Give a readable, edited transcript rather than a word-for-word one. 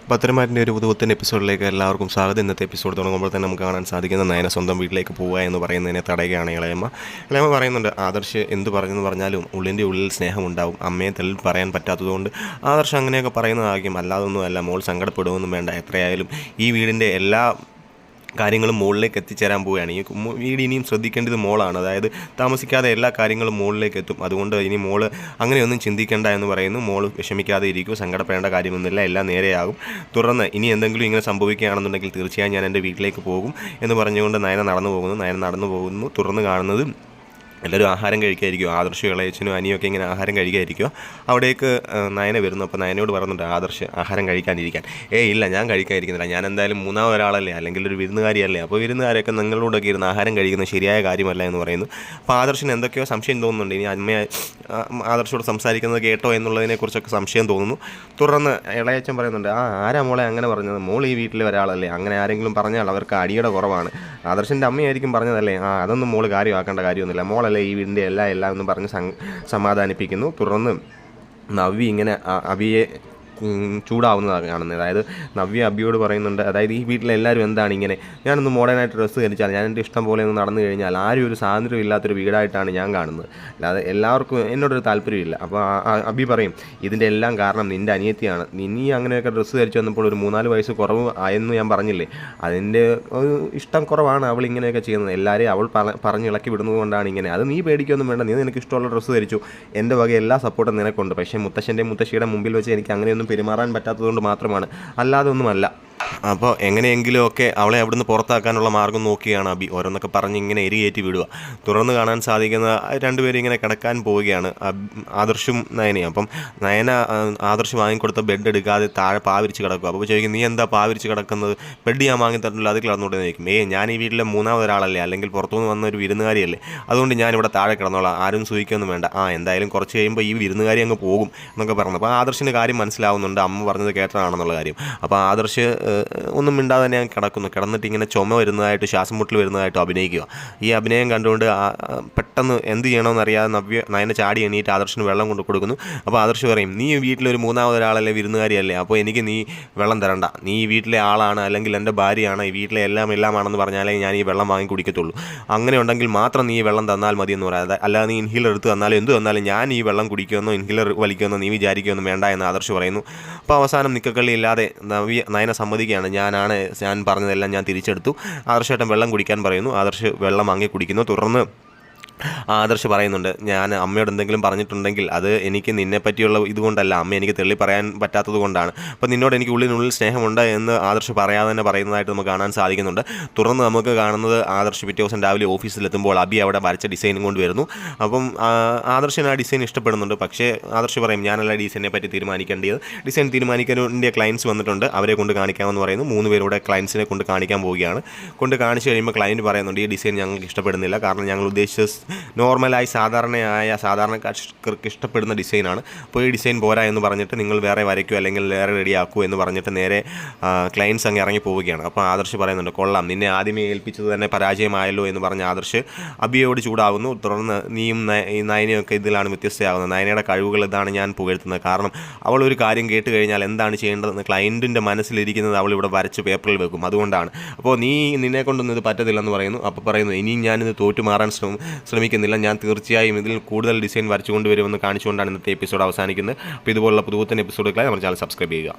പത്തരമാറ്റിൻ്റെ ഒരു പുതുപുത്തൻ എപ്പിസോഡിലേക്ക് എല്ലാവർക്കും സ്വാഗതം. ഇന്നത്തെ എപ്പിസോഡ് തുടങ്ങുമ്പോൾ തന്നെ നമുക്ക് കാണാൻ സാധിക്കുന്ന നയന സ്വന്തം വീട്ടിലേക്ക് പോവുക എന്ന് പറയുന്നതിനെ തടയുകയാണ് ഇളയമ്മ. ഇളയമ്മ പറയുന്നുണ്ട്, ആദർശ് എന്ത് പറഞ്ഞെന്ന് പറഞ്ഞാലും ഉള്ളിൻ്റെ ഉള്ളിൽ സ്നേഹമുണ്ടാവും. അമ്മയെ തള്ളിൽ പറയാൻ പറ്റാത്തതുകൊണ്ട് ആദർശ് അങ്ങനെയൊക്കെ പറയുന്നതായിരിക്കും. അല്ലാതൊന്നുമല്ല, മോൾ സങ്കടപ്പെടുമെന്നും വേണ്ട. എത്രയായാലും ഈ വീടിൻ്റെ എല്ലാ കാര്യങ്ങളും മുകളിലേക്ക് എത്തിച്ചേരാൻ പോവുകയാണ്. ഈ വീട് ഇനിയും ശ്രദ്ധിക്കേണ്ടത് മോളാണ്. അതായത് താമസിക്കാതെ എല്ലാ കാര്യങ്ങളും മുകളിലേക്ക് എത്തും. അതുകൊണ്ട് ഇനി മോള് അങ്ങനെയൊന്നും ചിന്തിക്കേണ്ട എന്ന് പറയുന്നു. മോള് വിഷമിക്കാതെ ഇരിക്കും, സങ്കടപ്പെടേണ്ട കാര്യമൊന്നുമില്ല, എല്ലാം നേരെയാകും. തുടർന്ന് ഇനി എന്തെങ്കിലും ഇങ്ങനെ സംഭവിക്കുകയാണെന്നുണ്ടെങ്കിൽ തീർച്ചയായും ഞാൻ എൻ്റെ വീട്ടിലേക്ക് പോകും എന്ന് പറഞ്ഞുകൊണ്ട് നയന നടന്നു പോകുന്നു. തുടർന്ന് കാണുന്നത് എല്ലാവരും ആഹാരം കഴിക്കാതിരിക്കും. ആദർശ് ഇളയച്ചനും അനിയൊക്കെ ഇങ്ങനെ ആഹാരം കഴിക്കാതിരിക്കുക. അവിടേക്ക് നയന വരുന്നു. അപ്പോൾ നയനോട് പറയുന്നുണ്ട് ആദർശ് ആഹാരം കഴിക്കാനിരിക്കാൻ. ഇല്ല, ഞാൻ കഴിക്കാതിരിക്കുന്നില്ല. ഞാൻ എന്തായാലും മൂന്നാമത് ഒരാളല്ലേ, അല്ലെങ്കിൽ ഒരു വിരുന്നുകാരിയല്ലേ. അപ്പോൾ വിരുന്നുകാരൊക്കെ നിങ്ങളോടൊക്കെ ഇരുന്ന് ആഹാരം കഴിക്കുന്നത് ശരിയായ കാര്യമല്ല എന്ന് പറയുന്നു. അപ്പോൾ ആദർശിന് എന്തൊക്കെയോ സംശയം തോന്നുന്നുണ്ട്. ഇനി അമ്മയെ ആദർശോട് സംസാരിക്കുന്നത് കേട്ടോ എന്നുള്ളതിനെക്കുറിച്ചൊക്കെ സംശയം തോന്നുന്നു. തുടർന്ന് ഇളയച്ചൻ പറയുന്നുണ്ട്, ആരാ മോളെ അങ്ങനെ പറഞ്ഞത്? മോൾ ഈ വീട്ടിലെ ഒരാളല്ലേ, അങ്ങനെ ആരെങ്കിലും പറഞ്ഞാൽ അവർക്ക് അടിയുടെ കുറവാണ്. ആദർശിൻ്റെ അമ്മയായിരിക്കും പറഞ്ഞതല്ലേ. അതൊന്നും മോൾ കാര്യമാക്കേണ്ട കാര്യമൊന്നുമില്ല, മോളല്ലേ ഈ വീടിൻ്റെ എല്ലാം എന്ന് പറഞ്ഞ് സമാധാനിപ്പിക്കുന്നു. തുടർന്ന് നവ്യ ഇങ്ങനെ അവിയെ ചൂടാവുന്നതാണ് കാണുന്നത്. അതായത് നവ്യ അബിയോട് പറയുന്നുണ്ട്, അതായത് ഈ വീട്ടിലെല്ലാവരും എന്താണ് ഇങ്ങനെ, ഞാനൊന്ന് മോഡേണായിട്ട് ഡ്രസ്സ് ധരിച്ചാൽ, ഞാൻ എൻ്റെ ഇഷ്ടം പോലെ ഒന്ന് നടന്നു കഴിഞ്ഞാൽ ആരും ഒരു സ്വാതന്ത്ര്യം ഇല്ലാത്തൊരു വീടായിട്ടാണ് ഞാൻ കാണുന്നത്. അല്ലാതെ എല്ലാവർക്കും എന്നോടൊരു താല്പര്യമില്ല. അപ്പോൾ അബി പറയും, ഇതിൻ്റെ എല്ലാം കാരണം നിൻ്റെ അനിയത്തിയാണ്. നീ അങ്ങനെയൊക്കെ ഡ്രസ്സ് ധരിച്ച് വന്നപ്പോൾ ഒരു 3-4 വയസ്സ് കുറവ് ആയെന്ന് ഞാൻ പറഞ്ഞില്ലേ, അതിൻ്റെ ഒരു ഇഷ്ടം കുറവാണ് അവൾ ഇങ്ങനെയൊക്കെ ചെയ്യുന്നത്. എല്ലാവരെയും അവൾ പറഞ്ഞിളക്കി വിടുന്നത് കൊണ്ടാണ് ഇങ്ങനെ. അത് നീ പേടിക്കൊന്നും വേണ്ട, നീ നിനക്ക് ഇഷ്ടമുള്ള ഡ്രസ്സ് ധരിച്ചു, എൻ്റെ വക എല്ലാ സപ്പോർട്ടും നിനക്കുണ്ട്. പക്ഷേ മുത്തശ്ശിയുടെ മുമ്പിൽ വെച്ച് എനിക്ക് അങ്ങനെയൊന്നും പെരുമാറാൻ പറ്റാത്തതുകൊണ്ട് മാത്രമാണ്, അല്ലാതെ ഒന്നുമല്ല. അപ്പോൾ എങ്ങനെയെങ്കിലുമൊക്കെ അവളെ അവിടുന്ന് പുറത്താക്കാനുള്ള മാർഗ്ഗം നോക്കിയാണ് അബി ഓരോന്നൊക്കെ പറഞ്ഞ് ഇങ്ങനെ എരിയേറ്റി വിടുക. തുടർന്ന് കാണാൻ സാധിക്കുന്ന രണ്ടുപേരും ഇങ്ങനെ കിടക്കാൻ പോവുകയാണ്, ആദർശും നയനയും. അപ്പം നയന ആദർശ് വാങ്ങിക്കൊടുത്ത ബെഡ് എടുക്കാതെ താഴെ പാവിരിച്ച് കിടക്കുക. അപ്പോൾ ചോദിക്കും, നീ എന്താ പാവിരിച്ച് കിടക്കുന്നത്? ബെഡ് ഞാൻ വാങ്ങി തരണ്ടല്ലോ, അത് കിടന്നുകൊണ്ട് ചോദിക്കും. ഞാൻ ഈ വീട്ടിലെ മൂന്നാമതൊരാളല്ലേ, അല്ലെങ്കിൽ പുറത്തുനിന്ന് വന്ന ഒരു വിരുന്നുകാരിയല്ലേ, അതുകൊണ്ട് ഞാനിവിടെ താഴെ കിടന്നോളാം, ആരും സൂഹിക്കൊന്നും വേണ്ട. എന്തായാലും കുറച്ച് കഴിയുമ്പോൾ ഈ വിരുന്നുകാരി അങ്ങ് പോകും എന്നൊക്കെ പറഞ്ഞു. അപ്പോൾ ആദർശിൻ്റെ കാര്യം മനസ്സിലാവുന്നുണ്ട്, അമ്മ പറഞ്ഞത് കേട്ടതാണെന്നുള്ള കാര്യം. അപ്പോൾ ആദർശ് ഒന്നും മിണ്ടാതെ ഞാൻ കിടന്നിട്ട് ഇങ്ങനെ ചുമ വരുന്നതായിട്ട്, ശ്വാസം മുട്ടൽ വരുന്നതായിട്ട് അഭിനയിക്കുക. ഈ അഭിനയം കണ്ടുകൊണ്ട് പെട്ടെന്ന് എന്ത് ചെയ്യണമെന്നറിയാതെ നയന ചാടി എണീറ്റ് ആദർശിന് വെള്ളം കൊണ്ട് കൊടുക്കുന്നു. അപ്പോൾ ആദർശ് പറയും, നീ വീട്ടിലൊരു മൂന്നാമതൊരാളല്ലേ, വിരുന്നുകാരിയല്ലേ, അപ്പോൾ എനിക്ക് നീ വെള്ളം തരണ്ട. നീ ഈ വീട്ടിലെ ആളാണ്, അല്ലെങ്കിൽ എൻ്റെ ഭാര്യയാണ്, ഈ വീട്ടിലെ എല്ലാമാണെന്ന് പറഞ്ഞാലേ ഞാൻ ഈ വെള്ളം വാങ്ങി കുടിക്കത്തുള്ളൂ. അങ്ങനെ ഉണ്ടെങ്കിൽ മാത്രം നീ ഈ വെള്ളം തന്നാൽ മതി എന്ന് പറയാതെ, അല്ലാതെ നീ ഇൻഹീലർ എടുത്ത് തന്നാലും എന്ത് തന്നാലും ഞാൻ ഈ വെള്ളം കുടിക്കുമെന്നോ ഇൻഹീലർ വലിക്കുമെന്നോ നീ വിചാരിക്കുമെന്നും വേണ്ട എന്ന് ആദർശ് പറയുന്നു. അപ്പോൾ അവസാനം നിക്കക്കള്ളി ഇല്ലാതെ നയന സമ്മതിക്കുകയാണ്, ഞാൻ പറഞ്ഞതെല്ലാം ഞാൻ തിരിച്ചെടുത്തു. ആദർശേട്ടൻ വെള്ളം കുടിക്കാൻ പറയുന്നു. ആദർശ് വെള്ളം വാങ്ങി കുടിക്കുന്നു. തുടർന്ന് ആദർശ് പറയുന്നുണ്ട്, ഞാൻ അമ്മയോട് എന്തെങ്കിലും പറഞ്ഞിട്ടുണ്ടെങ്കിൽ അത് എനിക്ക് നിന്നെ പറ്റിയുള്ള ഇതുകൊണ്ടല്ല, അമ്മ എനിക്ക് തെള്ളി പറയാൻ പറ്റാത്തത് കൊണ്ടാണ്. അപ്പോൾ നിന്നോട് എനിക്ക് ഉള്ളിനുള്ളിൽ സ്നേഹമുണ്ട് എന്ന് ആദർശ് പറയാതെ തന്നെ പറയുന്നതായിട്ട് നമുക്ക് കാണാൻ സാധിക്കുന്നുണ്ട്. തുടർന്ന് നമുക്ക് കാണുന്നത് ആദർശ് പിറ്റേ ദിവസം രാവിലെ ഓഫീസിലെത്തുമ്പോൾ അബി അവിടെ വരച്ച ഡിസൈനും കൊണ്ട് വരുന്നു. അപ്പം ആദർശിന് ആ ഡിസൈൻ ഇഷ്ടപ്പെടുന്നുണ്ട്. പക്ഷേ ആദർശ് പറയും, ഞാനല്ല ഡിസൈനെ പറ്റി തീരുമാനിക്കേണ്ടത്, ഡിസൈൻ തീരുമാനിക്കേണ്ട ക്ലയൻസ് വന്നിട്ടുണ്ട്, അവരെ കൊണ്ട് കാണിക്കാമെന്ന് പറയുന്നു. 3 പേരുടെ ക്ലയൻസിനെ കൊണ്ട് കാണിക്കാൻ പോവുകയാണ്. കാണിച്ച് കഴിയുമ്പോൾ ക്ലയൻറ്റ് പറയുന്നുണ്ട്, ഈ ഡിസൈൻ ഞങ്ങൾക്ക് ഇഷ്ടപ്പെടുന്നില്ല, കാരണം ഞങ്ങൾ ഉദ്ദേശിച്ച നോർമലായി സാധാരണക്കാർക്ക് ഇഷ്ടപ്പെടുന്ന ഡിസൈനാണ്. അപ്പോൾ ഈ ഡിസൈൻ പോരാ എന്ന് പറഞ്ഞിട്ട് നിങ്ങൾ വേറെ വരയ്ക്കൂ അല്ലെങ്കിൽ വേറെ റെഡിയാക്കൂ എന്ന് പറഞ്ഞിട്ട് നേരെ ക്ലയൻസ് അങ്ങ് ഇറങ്ങി പോവുകയാണ്. അപ്പോൾ ആദർശ് പറയുന്നുണ്ട്, കൊള്ളാം, നിന്നെ ആദ്യമേ ഏൽപ്പിച്ചത് തന്നെ പരാജയമായല്ലോ എന്ന് പറഞ്ഞ് ആദർശ് അബിയോട് ചൂടാവുന്നു. തുടർന്ന് നീയും നയനയൊക്കെ ഇതിലാണ് വ്യത്യസ്തയാകുന്നത്, നയനയുടെ കഴിവുകൾ ഇതാണ് ഞാൻ പുകഴ്ത്തുന്നത്. കാരണം അവൾ ഒരു കാര്യം കേട്ട് കഴിഞ്ഞാൽ എന്താണ് ചെയ്യേണ്ടതെന്ന് ക്ലയൻറ്റിൻ്റെ മനസ്സിലിരിക്കുന്നത് അവൾ ഇവിടെ വരച്ച് പേപ്പറിൽ വെക്കും, അതുകൊണ്ടാണ്. അപ്പോൾ നിന്നെ കൊണ്ടൊന്നും ഇത് പറ്റത്തില്ലെന്ന് പറയുന്നു. അപ്പോൾ പറയുന്നു, ഇനിയും ഞാനിത് തോറ്റുമാറാൻ ശ്രമിക്കുന്നില്ല, ഞാൻ തീർച്ചയായും ഇതിൽ കൂടുതൽ ഡിസൈൻ വരച്ചുകൊണ്ട് വരുമെന്ന് കാണിച്ചുകൊണ്ടാണ് ഇന്നത്തെ എപ്പിസോഡ് അവസാനിക്കുന്നത്. അപ്പോൾ ഇതുപോലുള്ള പുതുപുത്തൻ എപ്പിസോഡുകളായി നമ്മുടെ ചാനൽ സബ്സ്ക്രൈബ് ചെയ്യുക.